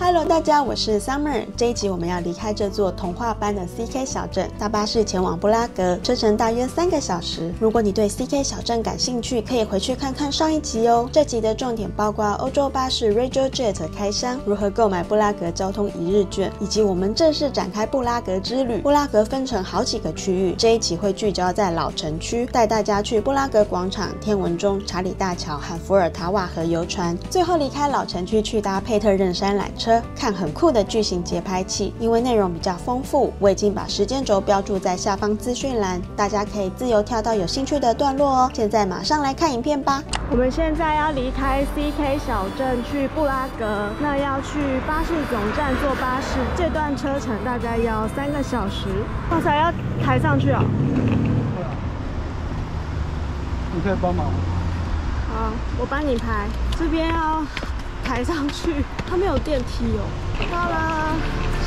Hello， 大家，我是 Summer。这一集我们要离开这座童话般的 CK 小镇，搭巴士前往布拉格，车程大约3个小时。如果你对 CK 小镇感兴趣，可以回去看看上一集哦。这集的重点包括欧洲巴士 RegioJet 开箱，如何购买布拉格交通1日券，以及我们正式展开布拉格之旅。布拉格分成好几个区域，这一集会聚焦在老城区，带大家去布拉格广场、天文钟、查理大桥和伏尔塔瓦河游船，最后离开老城区去搭佩特任山缆车，看很酷的巨型节拍器。因为内容比较丰富，我已经把时间轴标注在下方资讯栏，大家可以自由跳到有兴趣的段落哦。现在马上来看影片吧。我们现在要离开 CK 小镇去布拉格，那要去巴士总站坐巴士，这段车程大概要3个小时。刚才要抬上去哦。你可以帮忙吗？好，我帮你排。这边要抬上去，它没有电梯哦。到了，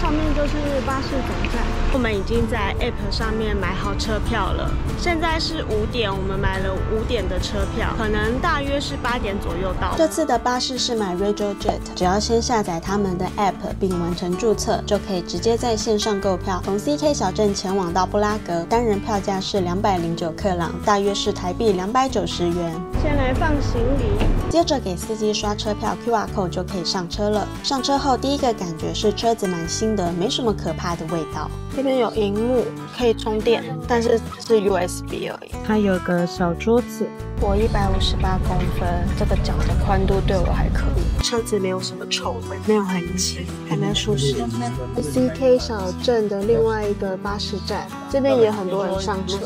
上面就是巴士总站。我们已经在 App 上面买好车票了。现在是5点，我们买了5点的车票，可能大约是8点左右到。这次的巴士是买 RegioJet， 只要先下载他们的 App 并完成注册，就可以直接在线上购票，从 CK 小镇前往到布拉格。单人票价是209克朗，大约是台币290元。先来放行李，接着给司机刷车票 QR code 就可以上车了。上车后第一个感觉是车子蛮新的，没什么可怕的味道。这边有萤幕可以充电，但是是 USB 而已。它有个小桌子。我158公分，这个脚的宽度对我还可以。车子没有什么臭味，没有痕迹，还蛮舒适。CK 小镇的另外一个巴士站，这边也很多人上车。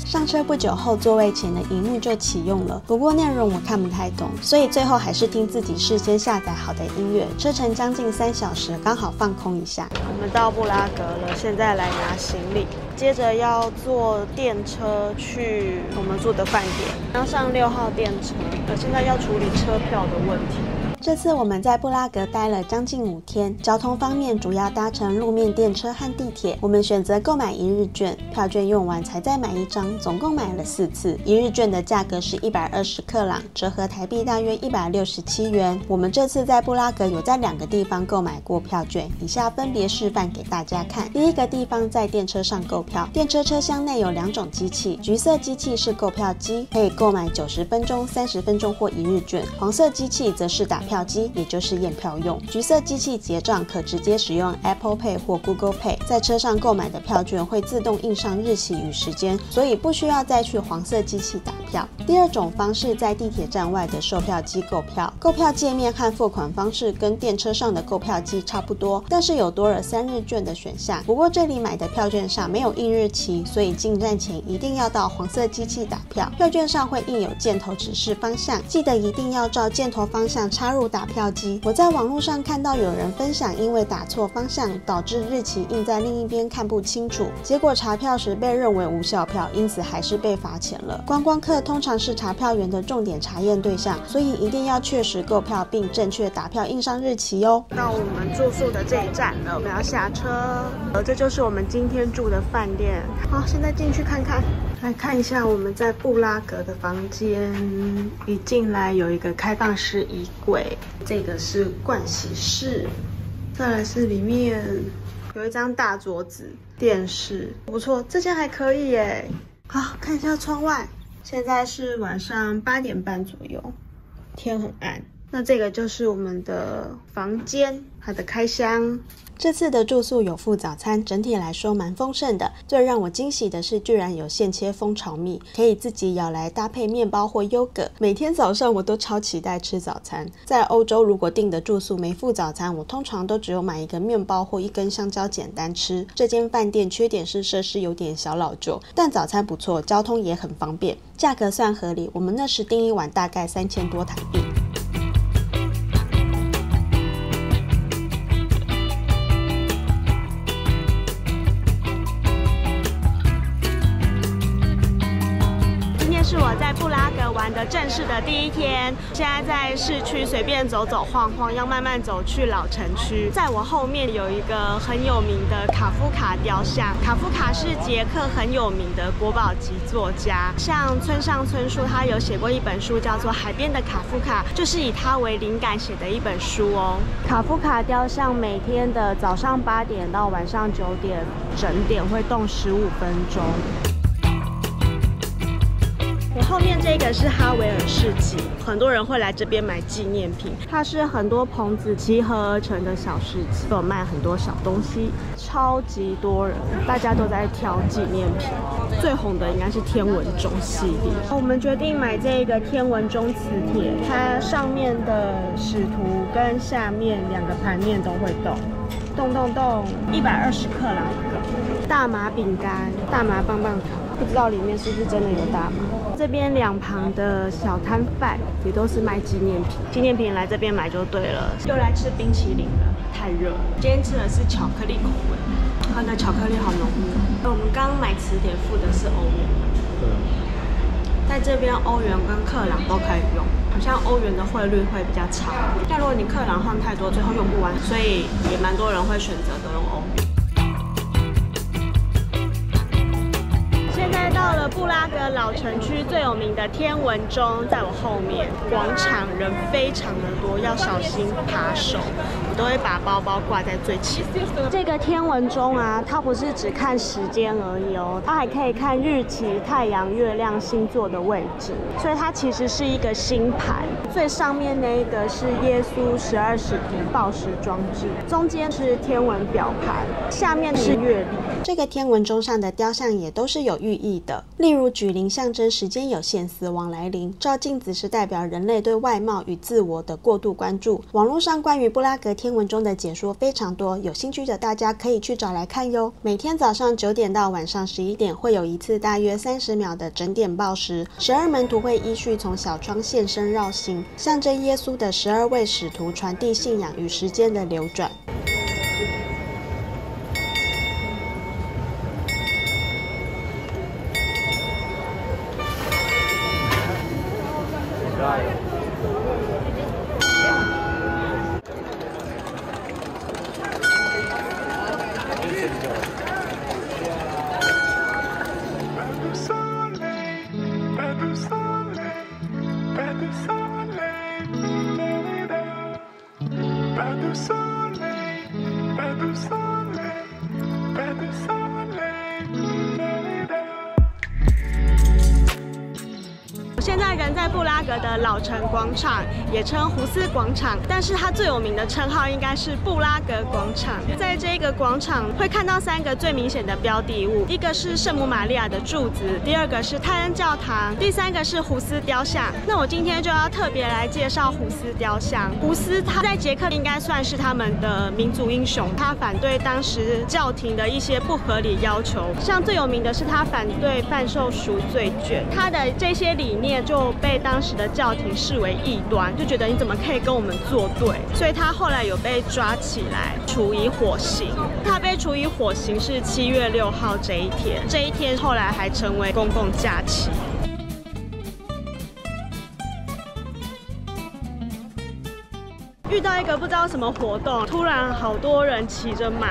上车不久后，座位前的萤幕就启用了，不过内容我看不太懂，所以最后还是听自己事先下载好的音乐。车程将近3小时，刚好放空一下。我们到布拉格了，现在来拿行李，接着要坐电车去我们住的饭店，要上6号电车。现在要处理车票的问题。这次我们在布拉格待了将近5天，交通方面主要搭乘路面电车和地铁。我们选择购买1日券，票券用完才再买1张，总共买了4次。1日券的价格是120克朗，折合台币大约167元。我们这次在布拉格有在2个地方购买过票券，以下分别示范给大家看。第一个地方在电车上购票，电车车厢内有2种机器，橘色机器是购票机，可以购买90分钟、30分钟或1日券；黄色机器则是打票机，也就是验票用。橘色机器结账可直接使用 Apple Pay 或 Google Pay， 在车上购买的票券会自动印上日期与时间，所以不需要再去黄色机器打票。第二种方式在地铁站外的售票机购票，购票界面和付款方式跟电车上的购票机差不多，但是有多了3日券的选项。不过这里买的票券上没有印日期，所以进站前一定要到黄色机器打票。票券上会印有箭头指示方向，记得一定要照箭头方向插入打票机。我在网络上看到有人分享，因为打错方向导致日期印在另一边看不清楚，结果查票时被认为无效票，因此还是被罚钱了。观光客通常是查票员的重点查验对象，所以一定要确实购票并正确打票印上日期哦。到我们住宿的这一站了，我们要下车。这就是我们今天住的饭店。好，现在进去看看。来看一下我们在布拉格的房间，一进来有一个开放式衣柜，这个是盥洗室，再来是里面有一张大桌子、电视，不错，这间还可以耶。好，看一下窗外，现在是晚上8点半左右，天很暗。那这个就是我们的房间，它的开箱。这次的住宿有附早餐，整体来说蛮丰盛的。最让我惊喜的是，居然有现切蜂巢蜜，可以自己咬来搭配面包或优格。每天早上我都超期待吃早餐。在欧洲，如果订的住宿没附早餐，我通常都只有买一个面包或1根香蕉简单吃。这间饭店缺点是设施有点小老旧，但早餐不错，交通也很方便，价格算合理。我们那时订一晚大概3000多台币。是我在来布拉格玩的正式的第一天，现在在市区随便走走晃晃，要慢慢走去老城区。在我后面有一个很有名的卡夫卡雕像，卡夫卡是捷克很有名的国宝级作家，像村上春树，他有写过一本书叫做《海边的卡夫卡》，就是以他为灵感写的一本书哦。卡夫卡雕像每天的早上8点到晚上9点整点会动15分钟。我后面这个是哈维尔市集，很多人会来这边买纪念品。它是很多棚子集合而成的小市集，有卖很多小东西，超级多人，大家都在挑纪念品。最红的应该是天文钟系列。我们决定买这个天文钟磁铁，它上面的使图跟下面2个盘面都会动，动动动，120克朗一个。大麻饼干、大麻棒棒糖，不知道里面是不是真的有大麻。这边2旁的小摊贩也都是卖纪念品，纪念品来这边买就对了。又来吃冰淇淋了，太热了。今天吃的是巧克力口味，它的巧克力好浓郁哦。我们刚刚买词典付的是欧元，在这边欧元跟克朗都可以用，好像欧元的汇率会比较差。但如果你克朗换太多，最后用不完，所以也蛮多人会选择都用欧元。现在到了布拉格老城区最有名的天文钟，在我后面，广场人非常的多，要小心扒手。我都会把包包挂在最前面。这个天文钟啊，它不是只看时间而已哦，它还可以看日期、太阳、月亮、星座的位置，所以它其实是一个星盘。最上面那一个是耶稣12使徒报时装置，中间是天文表盘，下面是月历。这个天文钟上的雕像也都是有寓意的，例如举灵象征时间有限，死亡来临；照镜子是代表人类对外貌与自我的过度关注。网络上关于布拉格天文钟的解说非常多，有兴趣的大家可以去找来看哟。每天早上9点到晚上11点会有一次大约30秒的整点报时，12门徒会依序从小窗现身绕行，象征耶稣的12位使徒传递信仰与时间的流转。现在人在布拉格的老城广场，也称胡斯广场，但是它最有名的称号应该是布拉格广场。在这个广场会看到3个最明显的标的物，一个是圣母玛利亚的柱子，第2个是泰恩教堂，第3个是胡斯雕像。那我今天就要特别来介绍胡斯雕像。胡斯他在捷克应该算是他们的民族英雄，他反对当时教廷的一些不合理要求，像最有名的是他反对贩售赎罪券，他的这些理念就被当时的教廷视为异端，就觉得你怎么可以跟我们作对，所以他后来有被抓起来处以火刑。他被处以火刑是7月6号这一天，这一天后来还成为公共假期。遇到一个不知道什么活动，突然好多人骑着马，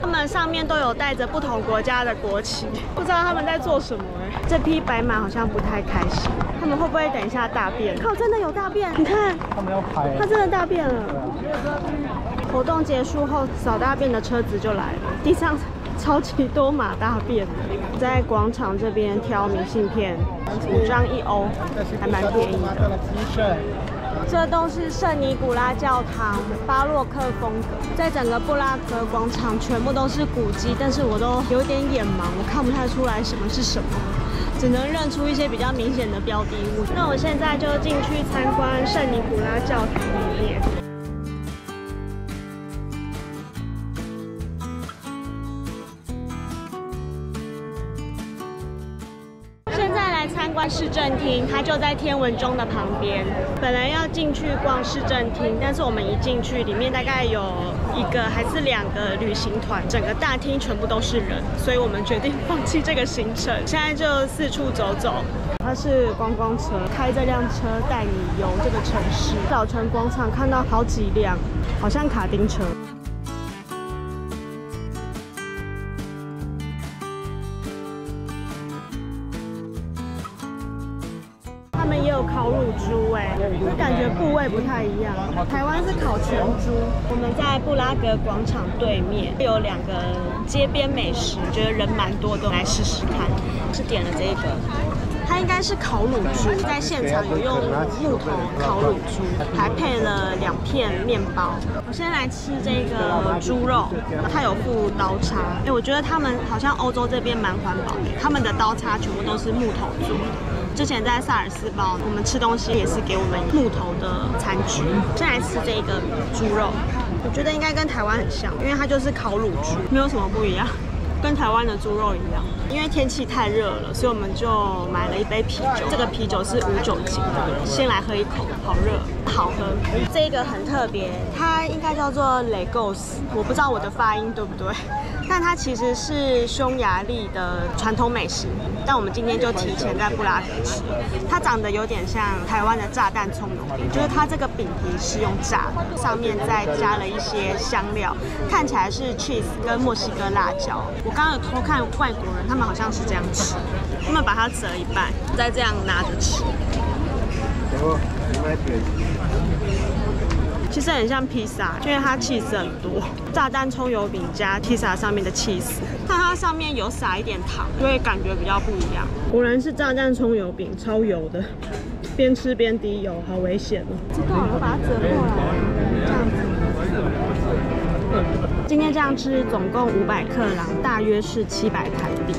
他们上面都有带着不同国家的国旗，不知道他们在做什么哎。这匹白马好像不太开心，他们会不会等一下大便？靠，真的有大便！你看，他们要拍，它真的大便了。活动结束后，扫大便的车子就来了，地上超级多马大便的。在广场这边挑明信片，5张1欧，还蛮便宜的。这都是圣尼古拉教堂，巴洛克风格。在整个布拉格广场全部都是古迹，但是我都有点眼盲，我看不太出来什么是什么，只能认出一些比较明显的标的物。那我现在就进去参观圣尼古拉教堂里面。参参观市政厅，它就在天文钟的旁边。本来要进去逛市政厅，但是我们一进去，里面大概有1个还是2个旅行团，整个大厅全部都是人，所以我们决定放弃这个行程。现在就四处走走。它是观光车，开这辆车带你游这个城市。老城广场看到好几辆，好像卡丁车。他们也有烤乳猪哎，就感觉部位不太一样。台湾是烤全猪，我们在布拉格广场对面有2个街边美食，觉得人蛮多的，来试试看。是点了这个。它应该是烤乳猪，在现场有用木头烤乳猪，还配了2片面包。我先来吃这个猪肉，它有附刀叉。我觉得他们好像欧洲这边蛮环保的，他们的刀叉全部都是木头做的。之前在萨尔斯堡，我们吃东西也是给我们木头的餐具。先来吃这个猪肉，我觉得应该跟台湾很像，因为它就是烤乳猪，没有什么不一样。跟台湾的猪肉一样，因为天气太热了，所以我们就买了一杯啤酒。这个啤酒是无酒精的，先来喝一口，好热，好喝。这个很特别，它应该叫做 Legos， 我不知道我的发音对不对，但它其实是匈牙利的传统美食。但我们今天就提前在布拉格吃，它长得有点像台湾的炸弹葱油饼，就是它这个饼皮是用炸的，上面再加了一些香料，看起来是 cheese 跟墨西哥辣椒。我刚刚有偷看外国人，他们好像是这样吃，他们把它折一半，再这样拿着吃。其实很像披萨，因为它起司很多，炸弹葱油饼加披萨上面的起司，但它上面有撒一点糖，就会感觉比较不一样。果然是炸弹葱油饼，超油的，边吃边滴油，好危险哦！知道了，我把它折过来，这样子。今天这样吃，总共500克朗，大约是700台币。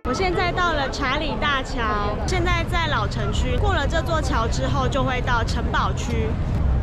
我现在到了查理大桥，现在在老城区，过了这座桥之后就会到城堡区。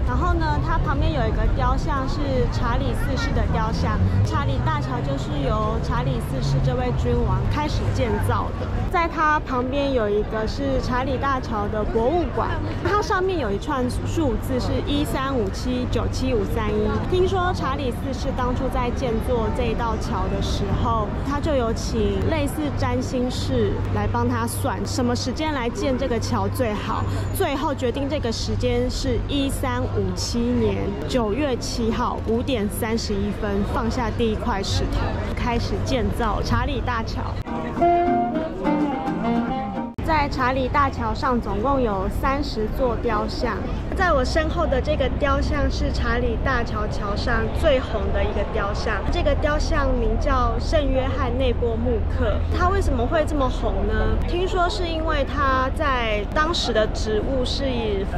然后呢，它旁边有一个雕像是查理4世的雕像。查理大桥就是由查理4世这位君王开始建造的。在它旁边有一个是查理大桥的博物馆，它上面有一串数字是135797531。听说查理4世当初在建作这一道桥的时候，他就有请类似占星师来帮他算什么时间来建这个桥最好，最后决定这个时间是1357年9月7号5点31分，放下第1块石头，开始建造查理大桥。在查理大桥上总共有30座雕像，在我身后的这个雕像是查理大桥桥上最红的一个雕像。这个雕像名叫圣约翰内波穆克。他为什么会这么红呢？听说是因为他在当时的职务是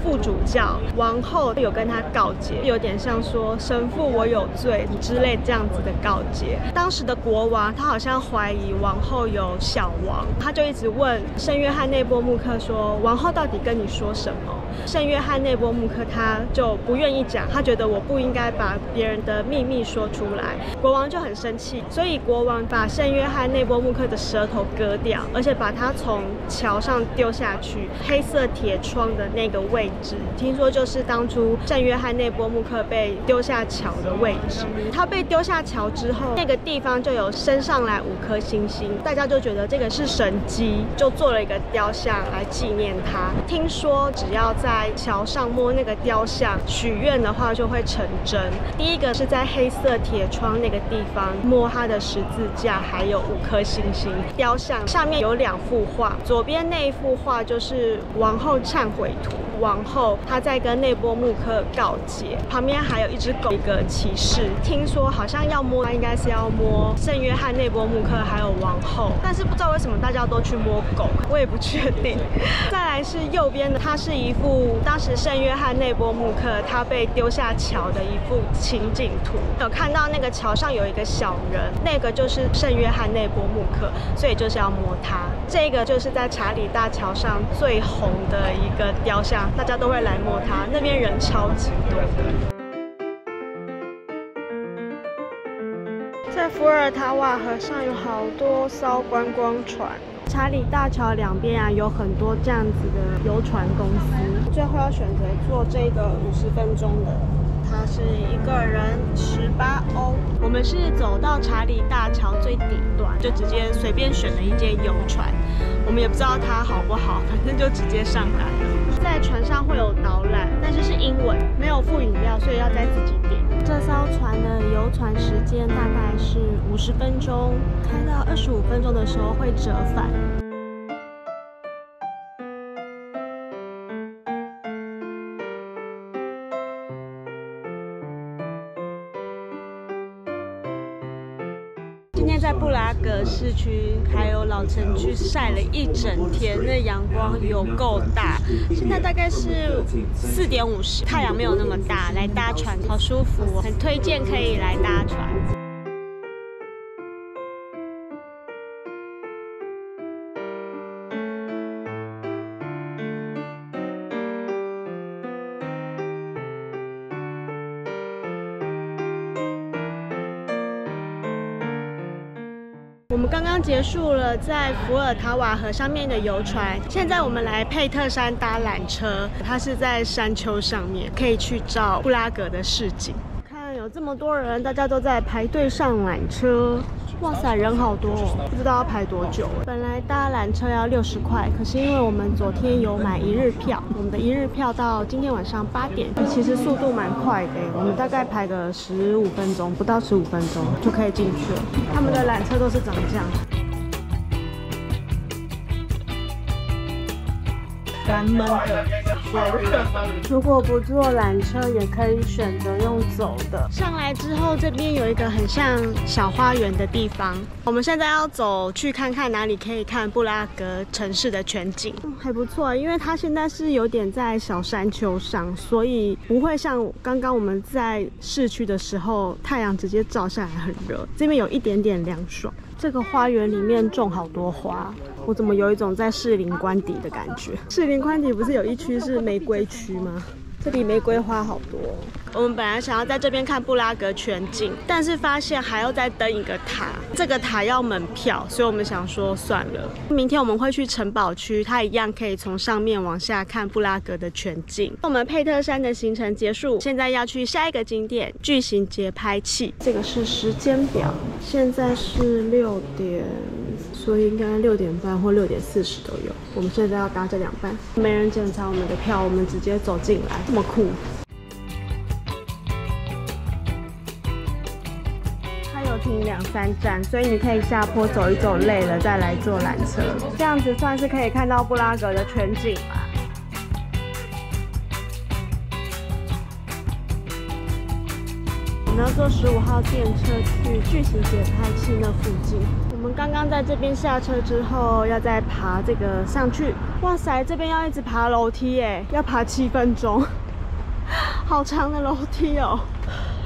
副主教，王后有跟他告诫，有点像说神父我有罪之类这样子的告诫。当时的国王他好像怀疑王后有小王，他就一直问圣约翰内波穆克说：“王后到底跟你说什么？”圣约翰内波穆克他就不愿意讲，他觉得我不应该把别人的秘密说出来。国王就很生气，所以国王把圣约翰内波穆克的舌头割掉，而且把他从桥上丢下去黑色铁窗的那个位置，听说就是当初圣约翰内波穆克被丢下桥的位置。他被丢下桥之后，那个地方就有升上来5颗星星，大家就觉得这个是神迹，就做了一个雕像来纪念他。听说只要在桥上摸那个雕像许愿的话就会成真。第一个是在黑色铁窗那个地方摸他的十字架，还有5颗星星。雕像下面有2幅画，左边那一幅画就是王后忏悔图，王后她在跟内波穆克告诫，旁边还有一只狗，一个骑士。听说好像要摸，应该是要摸圣约翰内波穆克还有王后，但是不知道为什么大家都去摸狗，我也不确定。再来是右边的，它是一幅当时圣约翰内波穆克他被丢下桥的一幅情景图，有看到那个桥上有一个小人，那个就是圣约翰内波穆克，所以就是要摸他。这个就是在查理大桥上最红的一个雕像，大家都会来摸它，那边人超级多的。在福尔塔瓦河上有好多艘观光船，查理大桥两边啊有很多这样子的游船公司。最后要选择坐这个50分钟的，它是一个人18欧。我们是走到查理大桥最底端，就直接随便选了一间游船。我们也不知道它好不好，反正就直接上来了。在船上会有导览，但是是英文，没有附饮料，所以要再自己点。这艘船的游船时间大概是50分钟，开到25分钟的时候会折返。今天在布拉格市区还有老城区晒了一整天，那阳光有够大。现在大概是4点50，太阳没有那么大，来搭船好舒服哦，很推荐可以来搭船。我们刚刚结束了在福尔塔瓦河上面的游船，现在我们来佩特山搭缆车，它是在山丘上面，可以去照布拉格的市景。看有这么多人，大家都在排队上缆车。哇塞，人好多哦，不知道要排多久。本来搭缆车要60块，可是因为我们昨天有买1日票，我们的1日票到今天晚上8点，其实速度蛮快的，我们大概排个15分钟，不到15分钟就可以进去了。他们的缆车都是长这样。干闷的，如果不坐缆车，也可以选择用走的。上来之后，这边有一个很像小花园的地方，我们现在要走去看看哪里可以看布拉格城市的全景，还不错。因为它现在是有点在小山丘上，所以不会像刚刚我们在市区的时候，太阳直接照下来很热，这边有一点点凉爽。这个花园里面种好多花，我怎么有一种在士林官邸的感觉？士林官邸不是有一区是玫瑰区吗？这里玫瑰花好多。我们本来想要在这边看布拉格全景，但是发现还要再登一个塔，这个塔要门票，所以我们想说算了。明天我们会去城堡区，它一样可以从上面往下看布拉格的全景。我们佩特山的行程结束，现在要去下一个景点巨型节拍器。这个是时间表，现在是6点，所以应该6点半或6点40都有。我们现在要搭这2班，没人检查我们的票，我们直接走进来，这么酷。停2、3站，所以你可以下坡走一走，累了再来坐缆车，这样子算是可以看到布拉格的全景嘛。我们要坐15号电车去巨型节拍器那附近。我们刚刚在这边下车之后，要再爬这个上去。哇塞，这边要一直爬楼梯耶，要爬7分钟，好长的楼梯哦，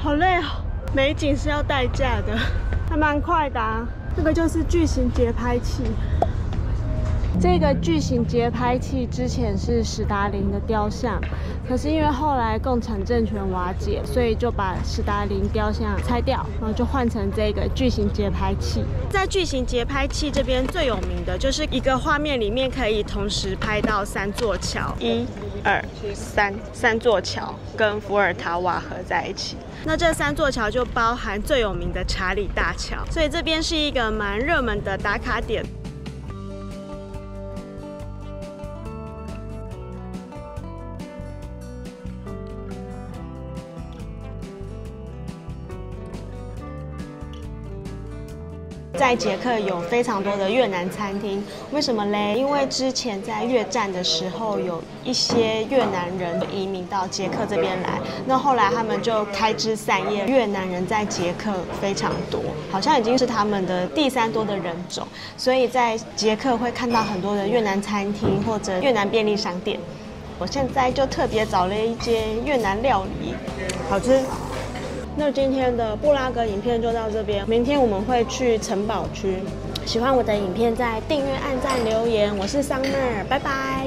好累哦。美景是要代价的，还蛮快的啊。这个就是巨型节拍器。这个巨型节拍器之前是史达林的雕像，可是因为后来共产政权瓦解，所以就把史达林雕像拆掉，然后就换成这个巨型节拍器。在巨型节拍器这边最有名的就是一个画面里面可以同时拍到3座桥，1、2、3座桥跟福尔塔瓦合在一起。那这3座桥就包含最有名的查理大桥，所以这边是一个蛮热门的打卡点。在捷克有非常多的越南餐厅，为什么嘞？因为之前在越战的时候，有一些越南人移民到捷克这边来，那后来他们就开枝散叶，越南人在捷克非常多，好像已经是他们的第3多的人种，所以在捷克会看到很多的越南餐厅或者越南便利商店。我现在就特别找了一间越南料理，好吃。那今天的布拉格影片就到这边，明天我们会去城堡区。喜欢我的影片，在订阅、按赞、留言。我是 Summer， 拜拜。